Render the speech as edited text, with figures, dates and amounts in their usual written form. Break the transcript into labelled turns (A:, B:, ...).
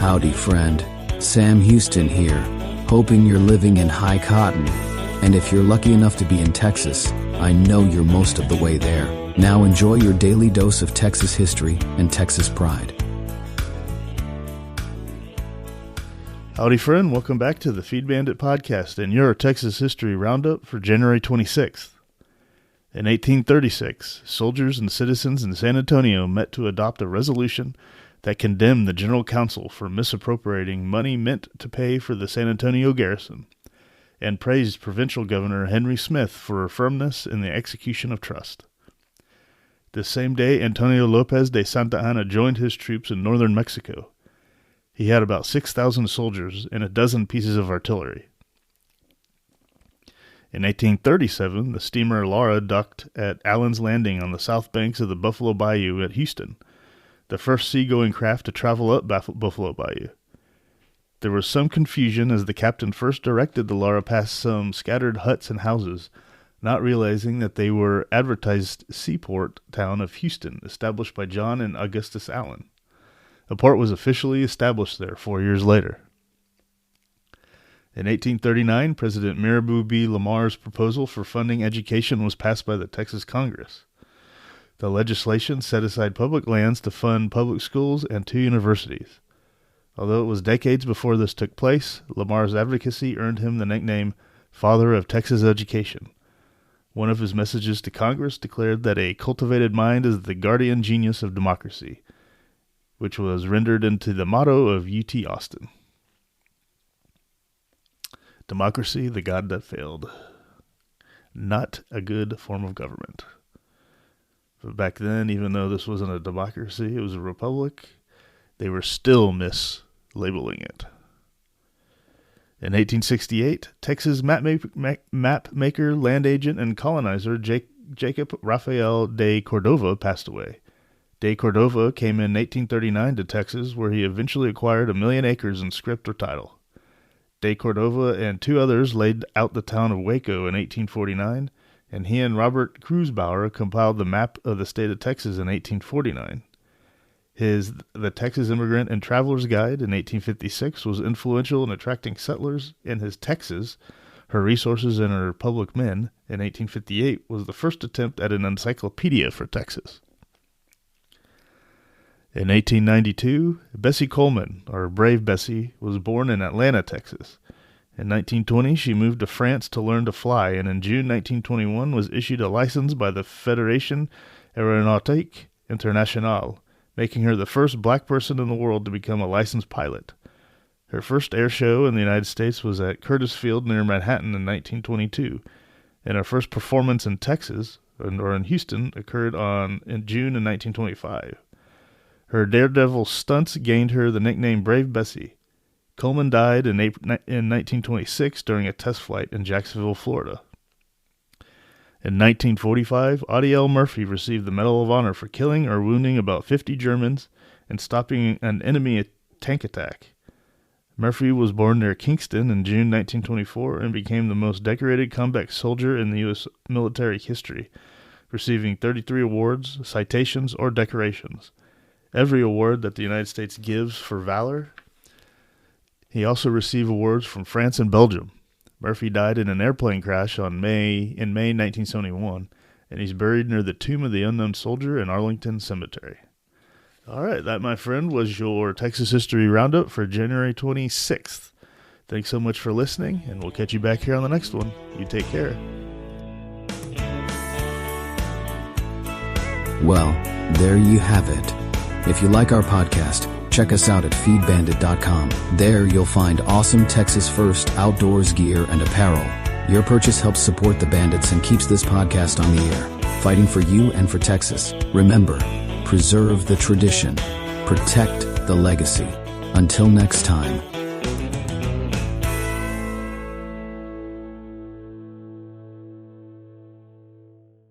A: Howdy friend, Sam Houston here, hoping you're living in high cotton. And if you're lucky enough to be in Texas, I know you're most of the way there. Now enjoy your daily dose of Texas history and Texas pride.
B: Howdy friend, welcome back to the Feed Bandit podcast and your Texas History Roundup for January 26th. In 1836, soldiers and citizens in San Antonio met to adopt a resolution that condemned the General Council for misappropriating money meant to pay for the San Antonio garrison, and praised Provincial Governor Henry Smith for her firmness in the execution of trust. This same day, Antonio Lopez de Santa Anna joined his troops in northern Mexico. He had about 6,000 soldiers and a dozen pieces of artillery. In 1837, the steamer Laura docked at Allen's Landing on the south banks of the Buffalo Bayou at Houston, the first seagoing craft to travel up Buffalo Bayou. There was some confusion as the captain first directed the Laura past some scattered huts and houses, not realizing that they were advertised seaport town of Houston, established by John and Augustus Allen. A port was officially established there 4 years later. In 1839, President Mirabeau B. Lamar's proposal for funding education was passed by the Texas Congress. The legislation set aside public lands to fund public schools and 2 universities. Although it was decades before this took place, Lamar's advocacy earned him the nickname Father of Texas Education. One of his messages to Congress declared that a cultivated mind is the guardian genius of democracy, which was rendered into the motto of UT Austin. Democracy, the god that failed. Not a good form of government. But back then, even though this wasn't a democracy, it was a republic, they were still mislabeling it. In 1868, Texas map maker, land agent, and colonizer Jacob Rafael de Cordova passed away. De Cordova came in 1839 to Texas, where he eventually acquired 1 million acres in scrip or title. De Cordova and 2 others laid out the town of Waco in 1849, and he and Robert Krusbauer compiled the map of the state of Texas in 1849. His The Texas Immigrant and Traveler's Guide in 1856 was influential in attracting settlers, and his Texas, Her Resources and Her Public Men in 1858 was the first attempt at an encyclopedia for Texas. In 1892, Bessie Coleman, or Brave Bessie, was born in Atlanta, Texas. In 1920, she moved to France to learn to fly, and in June 1921 was issued a license by the Fédération Aéronautique Internationale, making her the first black person in the world to become a licensed pilot. Her first air show in the United States was at Curtis Field near Manhattan in 1922, and her first performance in Texas, or in Houston, occurred in June in 1925. Her daredevil stunts gained her the nickname Brave Bessie. Coleman died in 1926 during a test flight in Jacksonville, Florida. In 1945, Audiel Murphy received the Medal of Honor for killing or wounding about 50 Germans and stopping an enemy tank attack. Murphy was born near Kingston in June 1924 and became the most decorated combat soldier in the U.S. military history, receiving 33 awards, citations, or decorations. Every award that the United States gives for valor. He also received awards from France and Belgium. Murphy died in an airplane crash in May 1971, and he's buried near the Tomb of the Unknown Soldier in Arlington Cemetery. All right, that, my friend, was your Texas History Roundup for January 26th. Thanks so much for listening, and we'll catch you back here on the next one. You take care.
A: Well, there you have it. If you like our podcast, check us out at feedbandit.com. There you'll find awesome Texas First outdoors gear and apparel. Your purchase helps support the Bandits and keeps this podcast on the air, fighting for you and for Texas. Remember, preserve the tradition, protect the legacy. Until next time.